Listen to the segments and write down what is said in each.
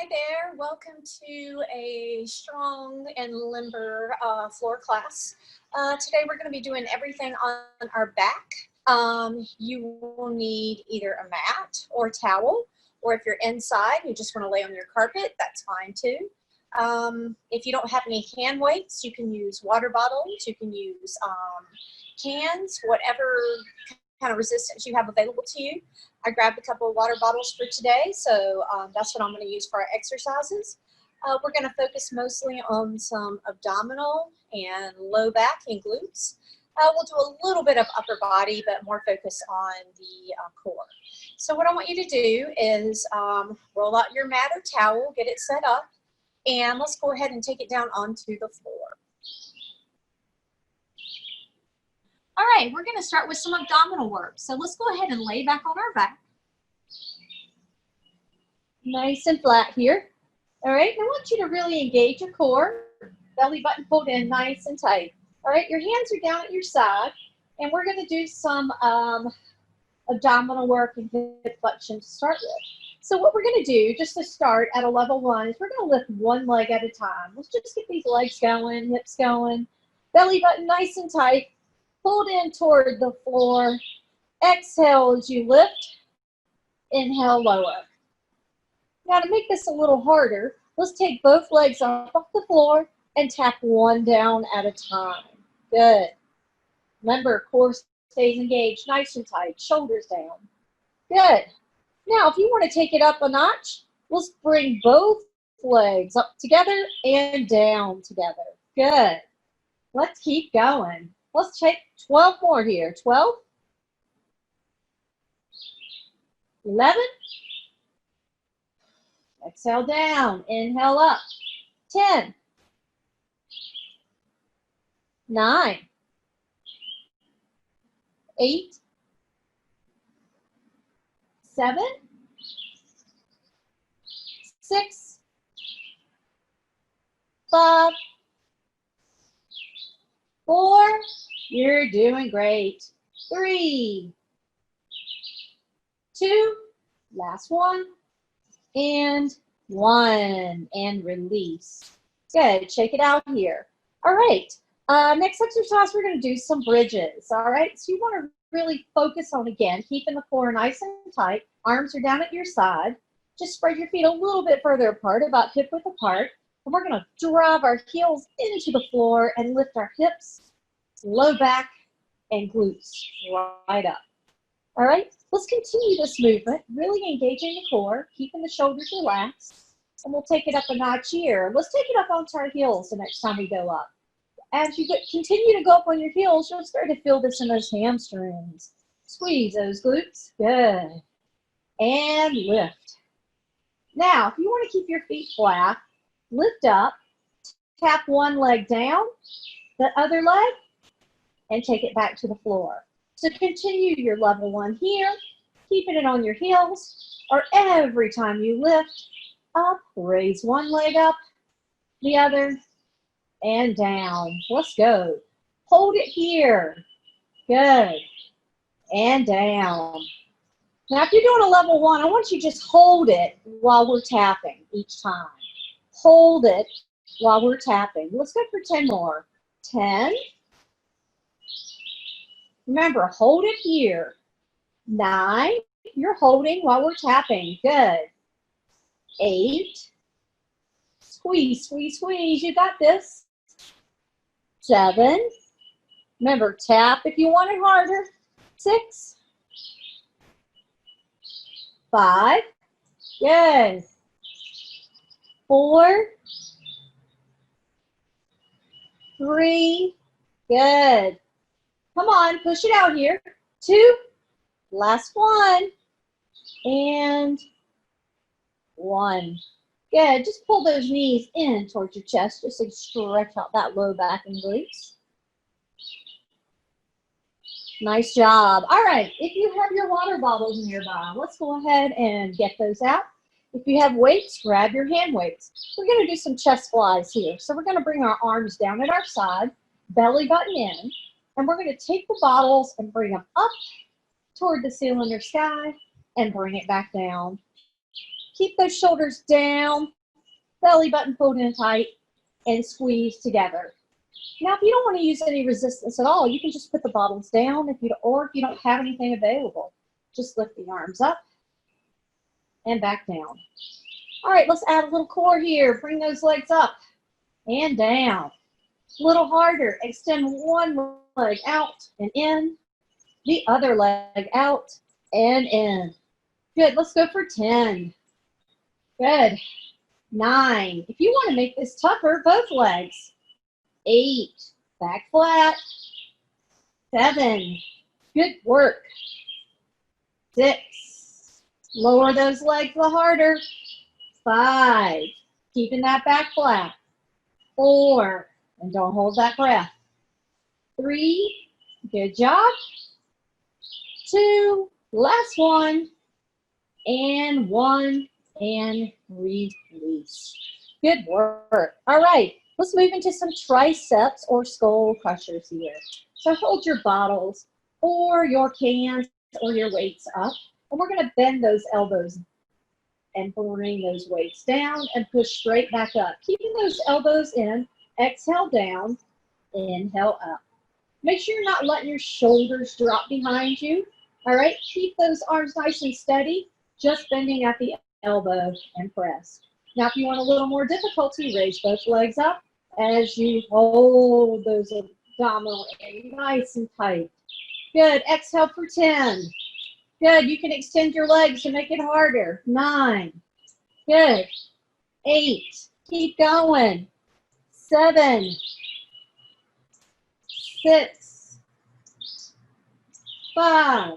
there, welcome to a strong and limber floor class. Today we're going to be doing everything on our back. You will need either a mat or a towel, or if you're inside, you just want to lay on your carpet, that's fine too. If you don't have any hand weights, you can use water bottles, you can use cans, whatever kind of resistance you have available to you. I grabbed a couple of water bottles for today, so that's what I'm going to use for our exercises. We're going to focus mostly on some abdominal and low back and glutes. We'll do a little bit of upper body, but more focus on the core. So what I want you to do is roll out your mat or towel, get it set up, and let's go ahead and take it down onto the floor. All right, we're going to start with some abdominal work. So let's go ahead and lay back on our back. Nice and flat here. All right, I want you to really engage your core. Belly button pulled in nice and tight. All right, your hands are down at your side, and we're going to do some abdominal work and hip flexion to start with. So what we're going to do, just to start at a level 1, is we're going to lift one leg at a time. Let's just get these legs going, hips going. Belly button nice and tight. Pulled in toward the floor. Exhale as you lift. Inhale, lower. Now to make this a little harder, let's take both legs off the floor and tap one down at a time. Good. Remember, core stays engaged, nice and tight, shoulders down. Good. Now, if you want to take it up a notch, let's bring both legs up together and down together. Good. Let's keep going. Let's take 12 more here. 12, 11, exhale down, inhale up, 10, 9, 8, 7, 6, 5, 4, you're doing great. 3, 2, last one, and 1, and release. Good, shake it out here. All right, next exercise, we're gonna do some bridges, all right? So you wanna really focus on, again, keeping the core nice and tight. Arms are down at your side. Just spread your feet a little bit further apart, about hip width apart. And we're gonna drive our heels into the floor and lift our hips, low back, and glutes right up. All right, let's continue this movement, really engaging the core, keeping the shoulders relaxed, and we'll take it up a notch here. Let's take it up onto our heels the next time we go up. As you continue to go up on your heels, you'll start to feel this in those hamstrings. Squeeze those glutes, good. And lift. Now, if you want to keep your feet flat, lift up, tap one leg down, the other leg, and take it back to the floor. So continue your level 1 here, keeping it on your heels, or every time you lift up, raise one leg up, the other, and down. Let's go. Hold it here. Good. And down. Now, if you're doing a level 1, I want you to just hold it while we're tapping each time. Hold it while we're tapping. Let's go for 10 more. 10. Remember, hold it here. 9, you're holding while we're tapping. Good. 8, squeeze, squeeze, squeeze. You got this. 7, remember, tap if you want it harder. 6, 5, good. 4, 3, good. Come on, push it out here. 2, last one, and 1. Good, just pull those knees in towards your chest, just to stretch out that low back and glutes. Nice job. All right, if you have your water bottles nearby, let's go ahead and get those out. If you have weights, grab your hand weights. We're gonna do some chest flies here. So we're gonna bring our arms down at our side, belly button in, and we're gonna take the bottles and bring them up toward the ceiling or sky and bring it back down. Keep those shoulders down, belly button pulled in tight, and squeeze together. Now, if you don't want to use any resistance at all, you can just put the bottles down, or if you don't have anything available, just lift the arms up and back down. All right, let's add a little core here. Bring those legs up and down. A little harder. Extend one leg out and in, the other leg out and in. Good, let's go for 10. Good. 9. If you want to make this tougher, both legs. 8. Back flat. 7. Good work. 6. Lower those legs a little harder. 5. Keeping that back flat. 4. And don't hold that breath. 3. Good job. 2. Last one. And 1. And release. Good work. All right. Let's move into some triceps or skull crushers here. So hold your bottles or your cans or your weights up. And we're going to bend those elbows and bring those weights down and push straight back up. Keeping those elbows in. Exhale down. Inhale up. Make sure you're not letting your shoulders drop behind you. All right. Keep those arms nice and steady. Just bending at the elbow and press. Now, if you want a little more difficulty, raise both legs up as you hold those abdominal area nice and tight. Good. Exhale for 10. Good. You can extend your legs to make it harder. 9. Good. 8. Keep going. 7. 6. 5.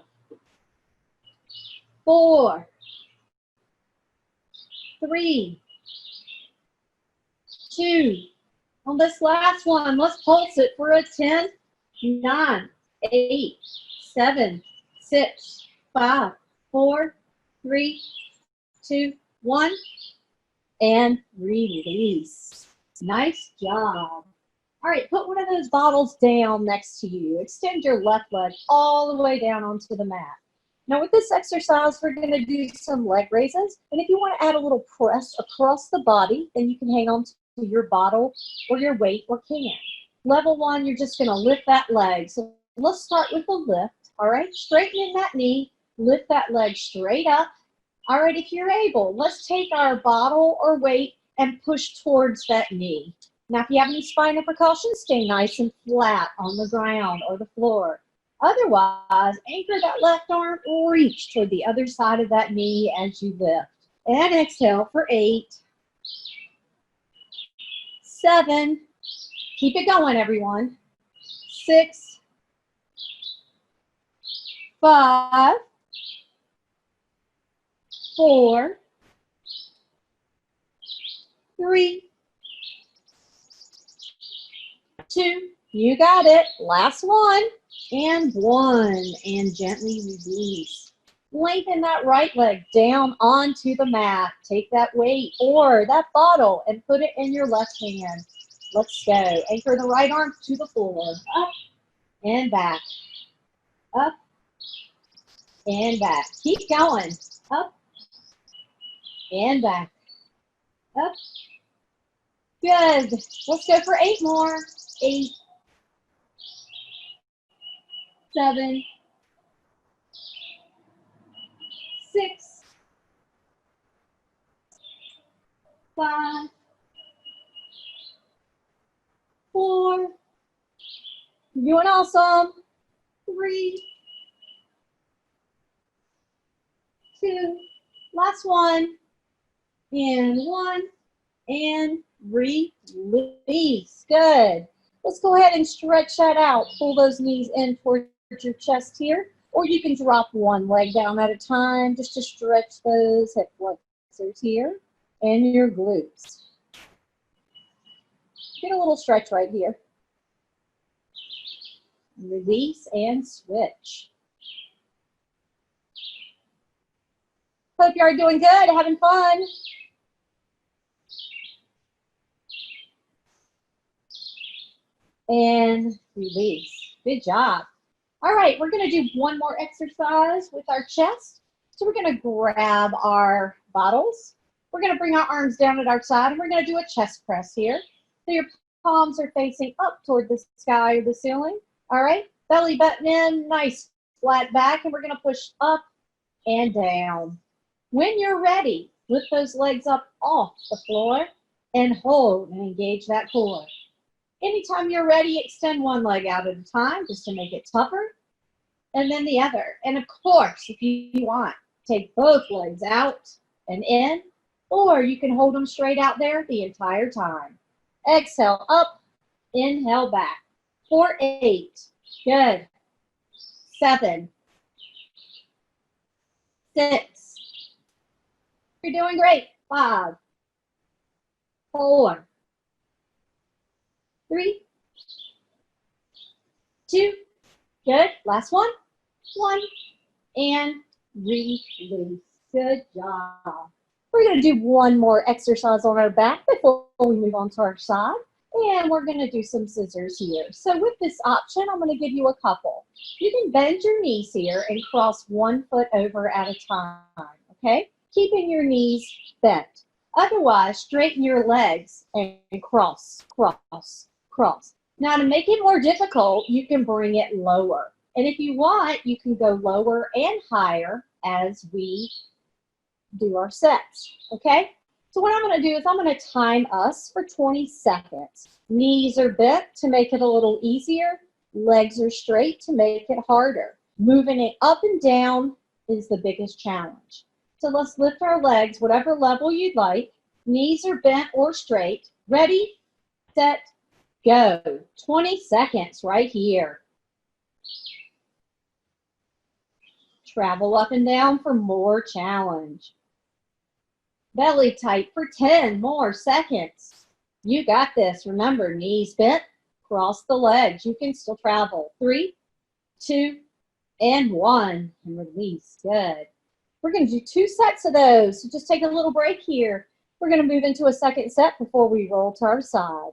4. 3. 2. On this last one, let's pulse it for a 10, 9, 8, 7, 6, 5, 4, 3, 2, 1, and release. Nice job. All right, put one of those bottles down next to you. Extend your left leg all the way down onto the mat. Now with this exercise, we're going to do some leg raises. And if you want to add a little press across the body, then you can hang on to your bottle or your weight or can. Level 1, you're just going to lift that leg. So let's start with the lift. All right, straightening that knee, lift that leg straight up. All right, if you're able, let's take our bottle or weight and push towards that knee. Now, if you have any spinal precautions, stay nice and flat on the ground or the floor. Otherwise, anchor that left arm, reach toward the other side of that knee as you lift. And exhale for 8, 7, keep it going, everyone. 6, 5, 4, 3, 2, you got it. Last one. And 1, and gently release. Lengthen that right leg down onto the mat. Take that weight or that bottle and put it in your left hand. Let's go. Anchor the right arm to the floor. Up and back. Up and back. Keep going. Up and back. Up. Good. Let's go for 8 more. 8. 7, 6, 5, 4, you're doing awesome. 3, 2, last one, and 1, and release. Good. Let's go ahead and stretch that out. Pull those knees in towards your chest here, or you can drop one leg down at a time just to stretch those hip flexors here and your glutes. Get a little stretch right here. Release and switch. Hope you are doing good, having fun. And release. Good job. All right, we're going to do one more exercise with our chest. So we're going to grab our bottles We're going to bring our arms down at our side, and we're going to do a chest press here. So your palms are facing up toward the sky or the ceiling. All right, belly button in, nice flat back, and we're going to push up and down. When you're ready, lift those legs up off the floor and hold and engage that core. Anytime you're ready, extend one leg out at a time just to make it tougher, and then the other. And of course, if you want, take both legs out and in, or you can hold them straight out there the entire time. Exhale up, inhale back. 4, 8, good. 7, 6, you're doing great. 5, 4, 3, 2, good. Last one. 1, and release. Good job. We're going to do one more exercise on our back before we move on to our side. And we're going to do some scissors here. So with this option, I'm going to give you a couple. You can bend your knees here and cross one foot over at a time, okay? Keeping your knees bent. Otherwise, straighten your legs and cross, cross, cross. Now, to make it more difficult, you can bring it lower. And if you want, you can go lower and higher as we do our sets, okay? So what I'm going to do is I'm going to time us for 20 seconds. Knees are bent to make it a little easier. Legs are straight to make it harder. Moving it up and down is the biggest challenge. So let's lift our legs, whatever level you'd like. Knees are bent or straight. Ready, set, go. 20 seconds right here. Travel up and down for more challenge. Belly tight for 10 more seconds. You got this. Remember, knees bent, cross the legs. You can still travel. 3, 2, and 1. And release. Good. We're going to do 2 sets of those. So just take a little break here. We're going to move into a second set before we roll to our side.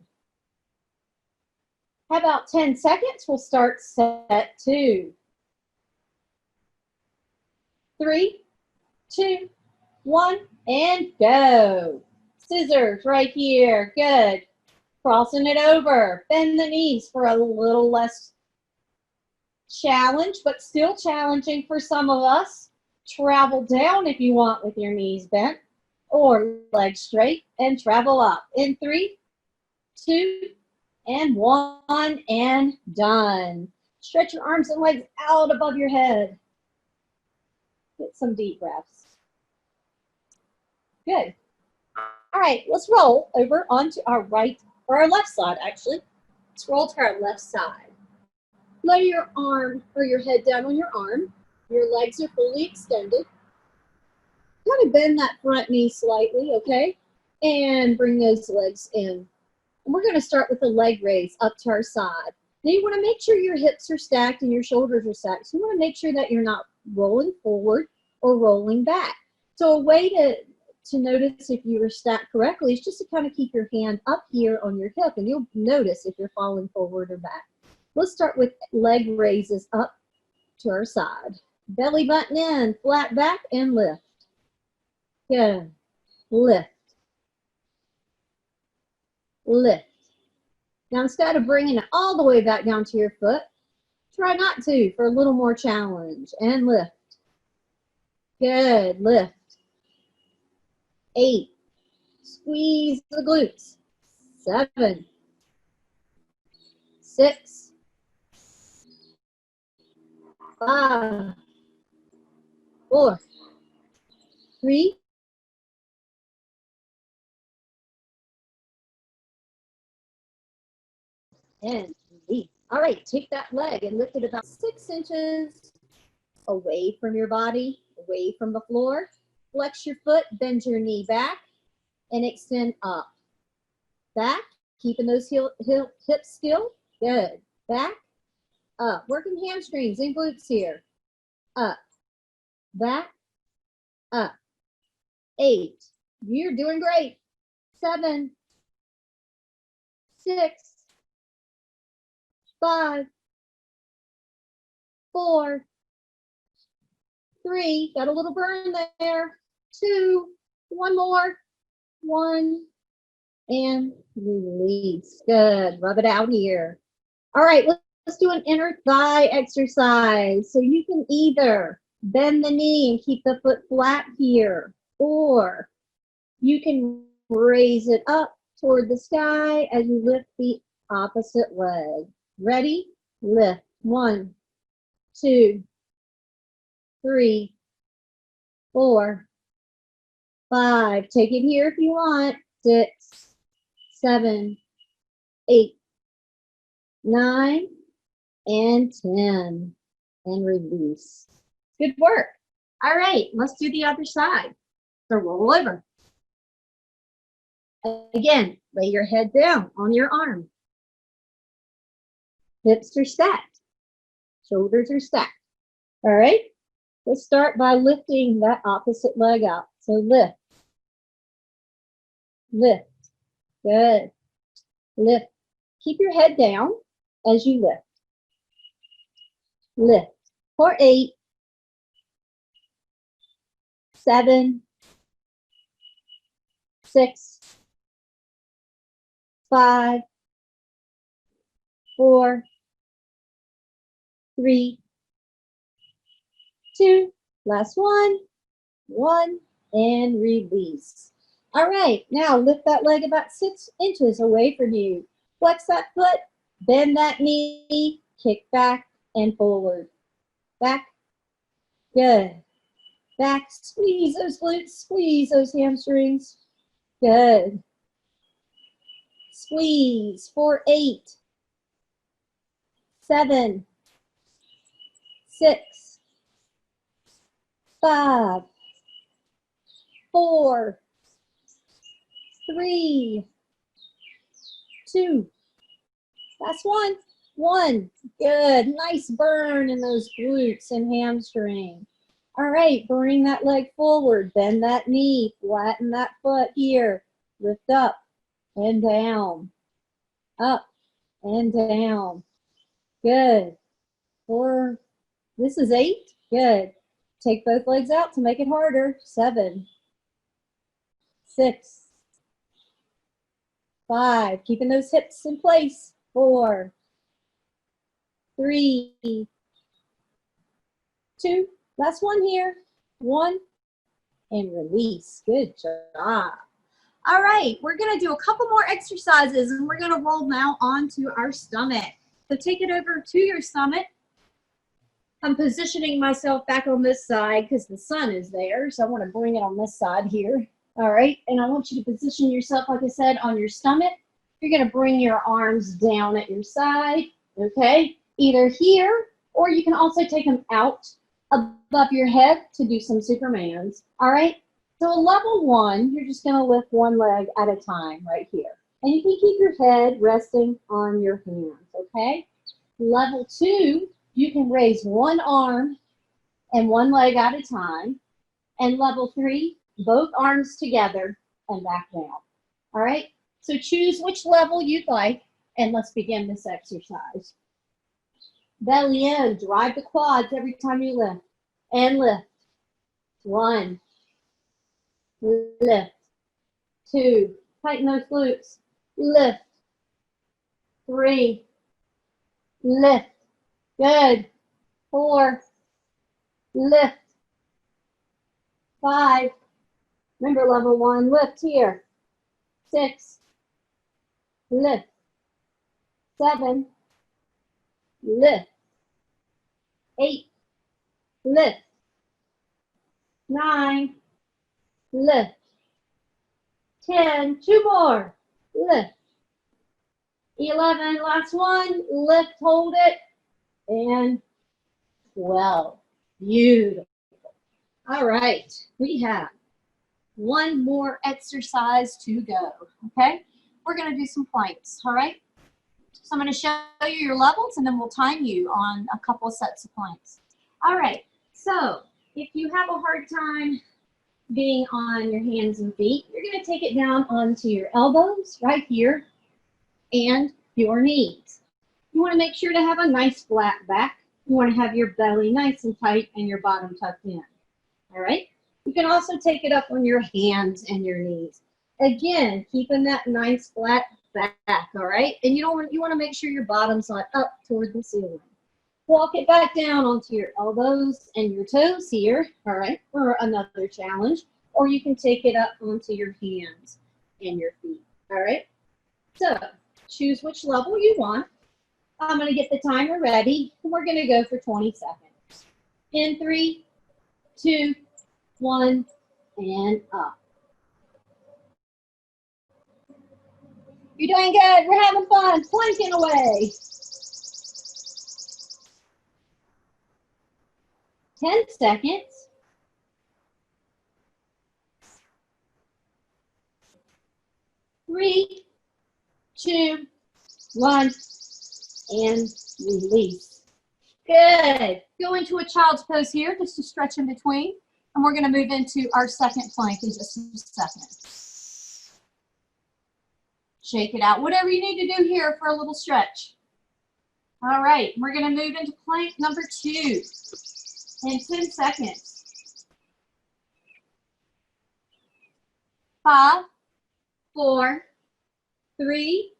How about 10 seconds? We'll start set 2. 3, 2, 1, and go. Scissors right here. Good. Crossing it over. Bend the knees for a little less challenge, but still challenging for some of us. Travel down if you want with your knees bent, or legs straight, and travel up. In 3, 2, and 1, and done. Stretch your arms and legs out above your head. Get some deep breaths. Good. All right, let's roll over onto our right, or our left side, actually. Let's roll to our left side. Lay your arm or your head down on your arm. Your legs are fully extended. Kind of bend that front knee slightly, okay? And bring those legs in. And we're going to start with a leg raise up to our side. Now you want to make sure your hips are stacked and your shoulders are stacked. So you want to make sure that you're not rolling forward or rolling back. So a way to notice if you were stacked correctly is just to kind of keep your hand up here on your hip, and you'll notice if you're falling forward or back. Let's start with leg raises up to our side. Belly button in, flat back, and lift. Good. Lift. Lift. Now instead of bringing it all the way back down to your foot, try not to for a little more challenge. And lift. Good. Lift. 8. Squeeze the glutes. 7. 6. 5. 4. 3. And release. All right, take that leg and lift it about 6 inches away from your body, away from the floor. Flex your foot, bend your knee back, and extend up. Back, keeping those hips still. Good. Back, up. Working hamstrings and glutes here. Up. Back, up. 8. You're doing great. 7. 6. 5. 4. 3. Got a little burn there. 2. One more. one, and release. Good. Rub it out here. All right, let's do an inner thigh exercise. So you can either bend the knee and keep the foot flat here, or you can raise it up toward the sky as you lift the opposite leg. Ready? Lift. 1, 2, 3, 4, 5. Take it here if you want. 6, 7, 8, 9, and 10. And release. Good work. All right, let's do the other side. So roll over. Again, lay your head down on your arm. Hips are stacked. Shoulders are stacked. All right, let's start by lifting that opposite leg out. So lift. Lift. Good. Lift. Keep your head down as you lift. Lift. For 8, 7, 6, 5, 4, 3, 2, last one, 1, and release. All right, now lift that leg about 6 inches away from you. Flex that foot, bend that knee, kick back and forward. Back, good. Back, squeeze those glutes, squeeze those hamstrings. Good. Squeeze for 8, 7, 6, 5, 4, 3, 2, last one, 1. Good, nice burn in those glutes and hamstring. All right, bring that leg forward, bend that knee, flatten that foot here, lift up and down, up and down. Good. 4, this is 8, good. Take both legs out to make it harder. 7, 6, 5, keeping those hips in place. 4, 3, 2, last one here. 1, and release. Good job. All right, we're gonna do a couple more exercises and we're gonna roll now onto our stomach. So take it over to your stomach. I'm positioning myself back on this side because the sun is there, so I want to bring it on this side here. All right, and I want you to position yourself, like I said, on your stomach. You're going to bring your arms down at your side, okay? Either here, or you can also take them out above your head to do some Supermans, all right? So level 1, you're just going to lift one leg at a time right here. And you can keep your head resting on your hands, okay? Level 2, you can raise one arm and one leg at a time. And level 3, both arms together and back down. All right? So choose which level you'd like, and let's begin this exercise. Belly in, drive the quads every time you lift. And lift. 1, lift. 2, tighten those glutes. Lift. 3, lift. Good. 4, lift. 5, remember level 1, lift here. 6, lift. 7, lift. 8, lift. 9, lift. 10, 2 more, lift. 11, last one, lift, hold it. And 12. Beautiful. All right, we have one more exercise to go, okay? We're gonna do some planks, all right? So I'm gonna show you your levels and then we'll time you on a couple sets of planks. All right, so if you have a hard time being on your hands and feet, you're gonna take it down onto your elbows right here and your knees. You wanna make sure to have a nice flat back. You wanna have your belly nice and tight and your bottom tucked in, all right? You can also take it up on your hands and your knees. Again, keeping that nice flat back, all right? And you want to make sure your bottom's not up toward the ceiling. Walk it back down onto your elbows and your toes here, all right, for another challenge. Or you can take it up onto your hands and your feet, all right? So choose which level you want. I'm going to get the timer ready, and we're going to go for 20 seconds. In 3, 2, 1, and up. You're doing good. We're having fun. Planking away. 10 seconds. 3, 2, 1, and release. Good. Go into a child's pose here, just to stretch in between. And we're going to move into our second plank in just a second. Shake it out. Whatever you need to do here for a little stretch. All right. We're going to move into plank number 2 in 10 seconds. 5, 4, 3,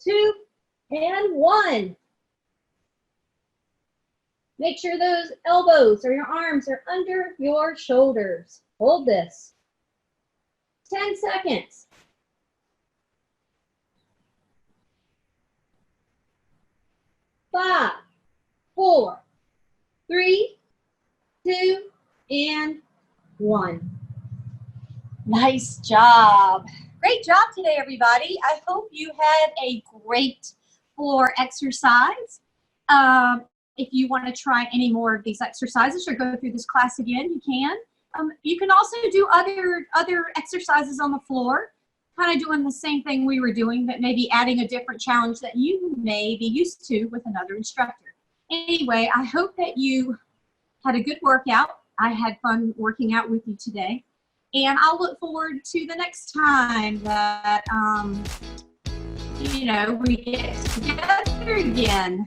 2, and 1. Make sure those elbows or your arms are under your shoulders. Hold this. 10 seconds. 5, 4, 3, 2, and 1. Nice job. Great job today, everybody. I hope you had a great floor exercise. If you want to try any more of these exercises or go through this class again, you can. You can also do other exercises on the floor, kind of doing the same thing we were doing, but maybe adding a different challenge that you may be used to with another instructor. Anyway, I hope that you had a good workout. I had fun working out with you today. And I'll look forward to the next time that, we get together again.